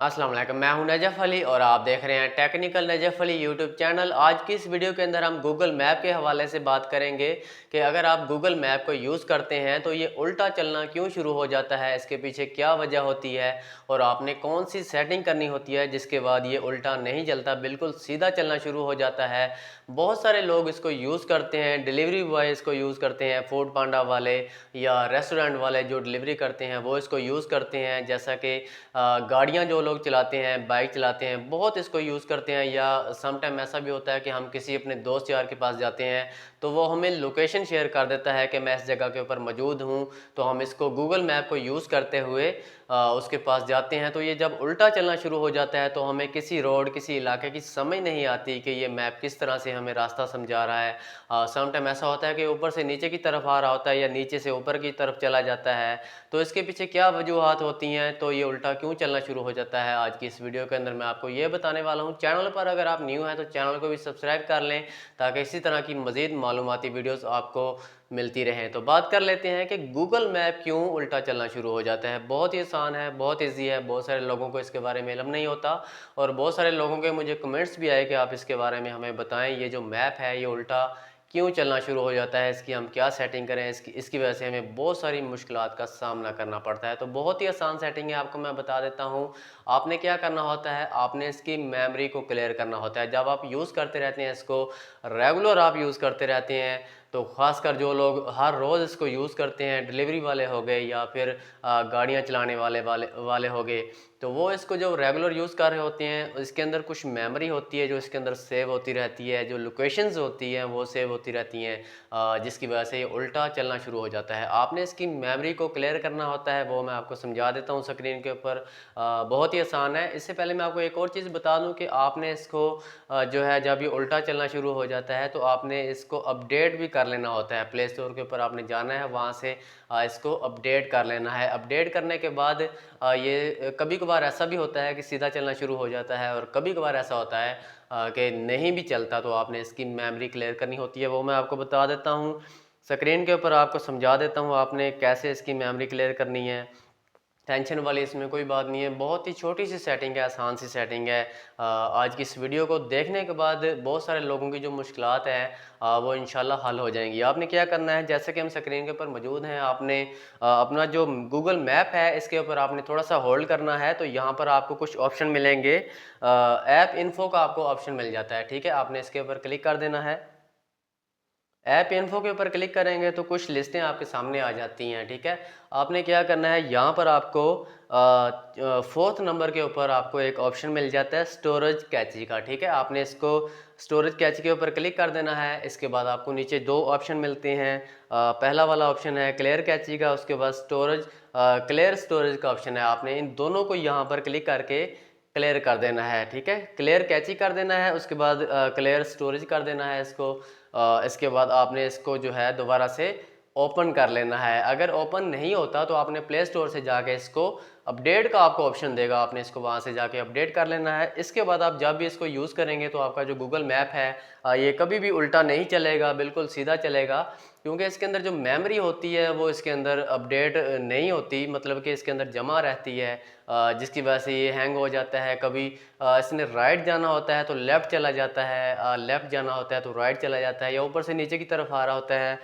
अस्सलाम वालेकुम, मैं हूं नजफ़ अली और आप देख रहे हैं technical Najaf Ali YouTube channel. आज की इस वीडियो के अंदर हम गूगल मैप के हवाले से बात करेंगे कि अगर आप गूगल मैप को यूज़ करते हैं तो ये उल्टा चलना क्यों शुरू हो जाता है, इसके पीछे क्या वजह होती है और आपने कौन सी सेटिंग करनी होती है जिसके बाद ये उल्टा नहीं चलता, बिल्कुल सीधा चलना शुरू हो जाता है। बहुत सारे लोग इसको यूज़ करते हैं, डिलीवरी बॉय इसको यूज़ करते हैं, फूड पांडा वाले या रेस्टोरेंट वाले जो डिलीवरी करते हैं वो इसको यूज़ करते हैं। जैसा कि गाड़ियाँ जो लोग चलाते हैं, बाइक चलाते हैं, बहुत इसको यूज़ करते हैं। या सम टाइम ऐसा भी होता है कि हम किसी अपने दोस्त यार के पास जाते हैं तो वो हमें लोकेशन शेयर कर देता है कि मैं इस जगह के ऊपर मौजूद हूँ, तो हम इसको गूगल मैप को यूज़ करते हुए उसके पास जाते हैं। तो ये जब उल्टा चलना शुरू हो जाता है तो हमें किसी रोड, किसी इलाके की समझ नहीं आती कि ये मैप किस तरह से हमें रास्ता समझा रहा है। सम टाइम ऐसा होता है कि ऊपर से नीचे की तरफ आ रहा होता है या नीचे से ऊपर की तरफ चला जाता है। तो इसके पीछे क्या वजूहात होती हैं, तो ये उल्टा क्यों चलना शुरू हो जाता है, आज की इस वीडियो के अंदर मैं आपको ये बताने वाला हूँ। चैनल पर अगर आप न्यू हैं तो चैनल को भी सब्सक्राइब कर लें ताकि इसी तरह की मज़ीद मालूमाती वीडियोस आपको मिलती रहें। तो बात कर लेते हैं कि गूगल मैप क्यों उल्टा चलना शुरू हो जाता है। बहुत ही आसान है, बहुत ईजी है, बहुत सारे लोगों को इसके बारे में इल्म नहीं होता और बहुत सारे लोगों के मुझे कमेंट्स भी आए कि आप इसके बारे में हमें बताएं, ये जो मैप है ये उल्टा क्यों चलना शुरू हो जाता है, इसकी हम क्या सेटिंग करें, इसकी वजह से हमें बहुत सारी मुश्किलात का सामना करना पड़ता है। तो बहुत ही आसान सेटिंग है, आपको मैं बता देता हूँ। आपने क्या करना होता है, आपने इसकी मेमोरी को क्लियर करना होता है। जब आप यूज़ करते रहते हैं इसको, रेगुलर आप यूज़ करते रहते हैं, तो ख़ासकर जो लोग हर रोज़ इसको यूज़ करते हैं, डिलीवरी वाले हो गए या फिर गाड़ियाँ चलाने वाले हो गए, तो वो इसको जो रेगुलर यूज़ कर रहे होते हैं, इसके अंदर कुछ मेमोरी होती है जो इसके अंदर सेव होती रहती है, जो लोकेशंस होती हैं वो सेव होती रहती हैं, जिसकी वजह से ये उल्टा चलना शुरू हो जाता है। आपने इसकी मेमोरी को क्लियर करना होता है, वो मैं आपको समझा देता हूँ स्क्रीन के ऊपर। बहुत ही आसान है। इससे पहले मैं आपको एक और चीज़ बता दूँ कि आपने इसको जो है, जब ये उल्टा चलना शुरू हो जाता है तो आपने इसको अपडेट भी कर लेना होता है। प्ले स्टोर के ऊपर आपने जाना है, वहाँ से इसको अपडेट कर लेना है। अपडेट करने के बाद ये कभी कभार ऐसा भी होता है कि सीधा चलना शुरू हो जाता है और कभी कभार ऐसा होता है कि नहीं भी चलता, तो आपने इसकी मेमोरी क्लियर करनी होती है, वो मैं आपको बता देता हूँ। स्क्रीन के ऊपर आपको समझा देता हूँ आपने कैसे इसकी मेमोरी क्लियर करनी है। टेंशन वाली इसमें कोई बात नहीं है, बहुत ही छोटी सी सेटिंग है, आसान सी सेटिंग है। आज की इस वीडियो को देखने के बाद बहुत सारे लोगों की जो मुश्किलात हैं वो इंशाल्लाह हल हो जाएंगी। आपने क्या करना है, जैसे कि हम स्क्रीन के ऊपर मौजूद हैं, आपने अपना जो गूगल मैप है इसके ऊपर आपने थोड़ा सा होल्ड करना है। तो यहाँ पर आपको कुछ ऑप्शन मिलेंगे, ऐप इन्फो का आपको ऑप्शन मिल जाता है, ठीक है। आपने इसके ऊपर क्लिक कर देना है। ऐप इन्फो के ऊपर क्लिक करेंगे तो कुछ लिस्टें आपके सामने आ जाती हैं, ठीक है। आपने क्या करना है, यहाँ पर आपको फोर्थ नंबर के ऊपर आपको एक ऑप्शन मिल जाता है स्टोरेज कैची का, ठीक है। आपने इसको स्टोरेज कैची के ऊपर क्लिक कर देना है। इसके बाद आपको नीचे दो ऑप्शन मिलते हैं। पहला वाला ऑप्शन है क्लियर कैची का, उसके बाद क्लियर स्टोरेज का ऑप्शन है। आपने इन दोनों को यहाँ पर क्लिक करके क्लियर कर देना है, ठीक है। क्लियर कैची कर देना है, उसके बाद क्लियर स्टोरेज कर देना है इसको। इसके बाद आपने इसको जो है दोबारा से ओपन कर लेना है। अगर ओपन नहीं होता तो आपने प्ले स्टोर से जाके इसको अपडेट का आपको ऑप्शन देगा, आपने इसको वहाँ से जाके अपडेट कर लेना है। इसके बाद आप जब भी इसको यूज़ करेंगे तो आपका जो गूगल मैप है ये कभी भी उल्टा नहीं चलेगा, बिल्कुल सीधा चलेगा, क्योंकि इसके अंदर जो मेमोरी होती है वो इसके अंदर अपडेट नहीं होती, मतलब कि इसके अंदर जमा रहती है, जिसकी वजह से ये हैंग हो जाता है। कभी इसने राइट जाना होता है तो लेफ़्ट चला जाता है, लेफ़्ट जाना होता है तो राइट चला जाता है, या ऊपर से नीचे की तरफ आ रहा होता है।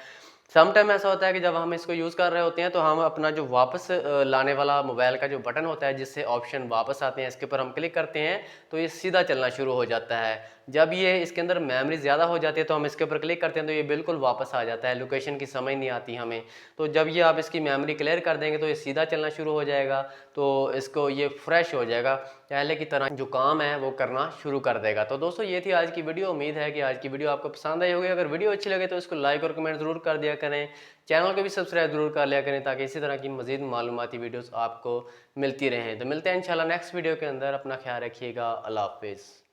सम टाइम ऐसा होता है कि जब हम इसको यूज़ कर रहे होते हैं तो हम अपना जो वापस लाने वाला मोबाइल का जो बटन होता है जिससे ऑप्शन वापस आते हैं, इसके ऊपर हम क्लिक करते हैं तो ये सीधा चलना शुरू हो जाता है। जब ये इसके अंदर मेमोरी ज़्यादा हो जाती है तो हम इसके ऊपर क्लिक करते हैं तो ये बिल्कुल वापस आ जाता है, लोकेशन की समझ नहीं आती हमें। तो जब ये आप इसकी मेमोरी क्लियर कर देंगे तो ये सीधा चलना शुरू हो जाएगा, तो इसको ये फ्रेश हो जाएगा, पहले की तरह जो काम है वो करना शुरू कर देगा। तो दोस्तों ये थी आज की वीडियो, उम्मीद है कि आज की वीडियो आपको पसंद आई होगी। अगर वीडियो अच्छी लगे तो इसको लाइक और कमेंट ज़रूर कर दिया करें, चैनल को भी सब्सक्राइब ज़रूर कर लिया करें ताकि इसी तरह की मज़ीद मालूमाती वीडियोस आपको मिलती रहें। तो मिलते हैं इंशाल्लाह नेक्स्ट वीडियो के अंदर, अपना ख्याल रखिएगा, अल्लाह हाफिज़।